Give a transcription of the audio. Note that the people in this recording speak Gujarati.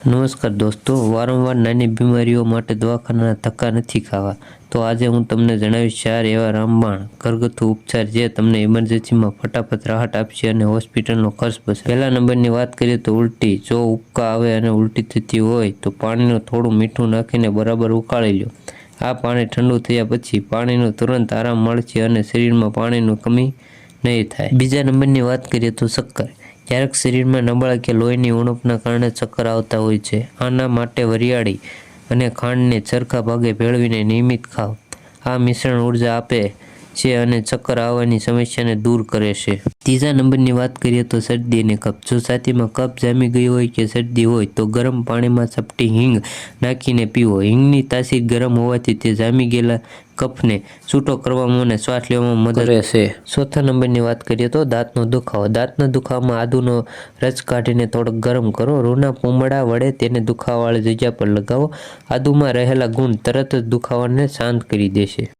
નમસ્કાર દોસ્તો, વારંવાર નાની બીમારીઓ માટે દવાખાનાના ધક્કા નથી ખાવા. તો આજે હું તમને જણાવીશ 4 એવા રામબાણ ઘરગથ્થુ ઉપચાર જે તમને ઇમરજન્સીમાં ફટાફટ રાહત આપશે અને હોસ્પિટલનો ખર્ચ બચાવશે. પહેલા નંબરની વાત કરીએ તો ઉલટી. જો ઉબકા આવે અને ઉલટી થતી હોય તો પાણીનું થોડું મીઠું નાખીને બરાબર ઉકાળી લો. આ પાણી ઠંડુ થયા પછી પાણીનો તુરંત આરામ મળશે અને શરીરમાં પાણીની કમી નહીં થાય. બીજા નંબરની વાત કરીએ તો શક્કર. ક્યારેક શરીરમાં નબળા કે લોહીની ઉણપના કારણે ચક્કર આવતા હોય છે. આના માટે વરિયાળી અને ખાંડને સરખા ભાગે ભેળવીને નિયમિત ખાઓ. આ મિશ્રણ ઉર્જા આપે છે અને ચક્કર આવવાની સમસ્યાને દૂર કરે છે. ત્રીજા નંબરની વાત કરીએ તો શરદી અને કફ. જો છાતીમાં કફ જામી ગયો હોય કે શરદી હોય તો ગરમ પાણીમાં ચપટી હિંગ નાખીને પીવો. હિંગની તાસીર ગરમ હોવાથી તે જામી ગયેલા કફને છૂટો કરવામાં અને શ્વાસ લેવામાં મદદ કરે છે. ચોથા નંબરની વાત કરીએ તો દાંતનો દુખાવો. દાંતના દુખાવામાં આદુનો રસ કાઢીને થોડોક ગરમ કરો. રૂના પૂમડા વડે તેને દુખાવાવાળી જગ્યા પર લગાવો. આદુમાં રહેલા ગુણ તરત જ દુખાવાને શાંત કરી દેશે.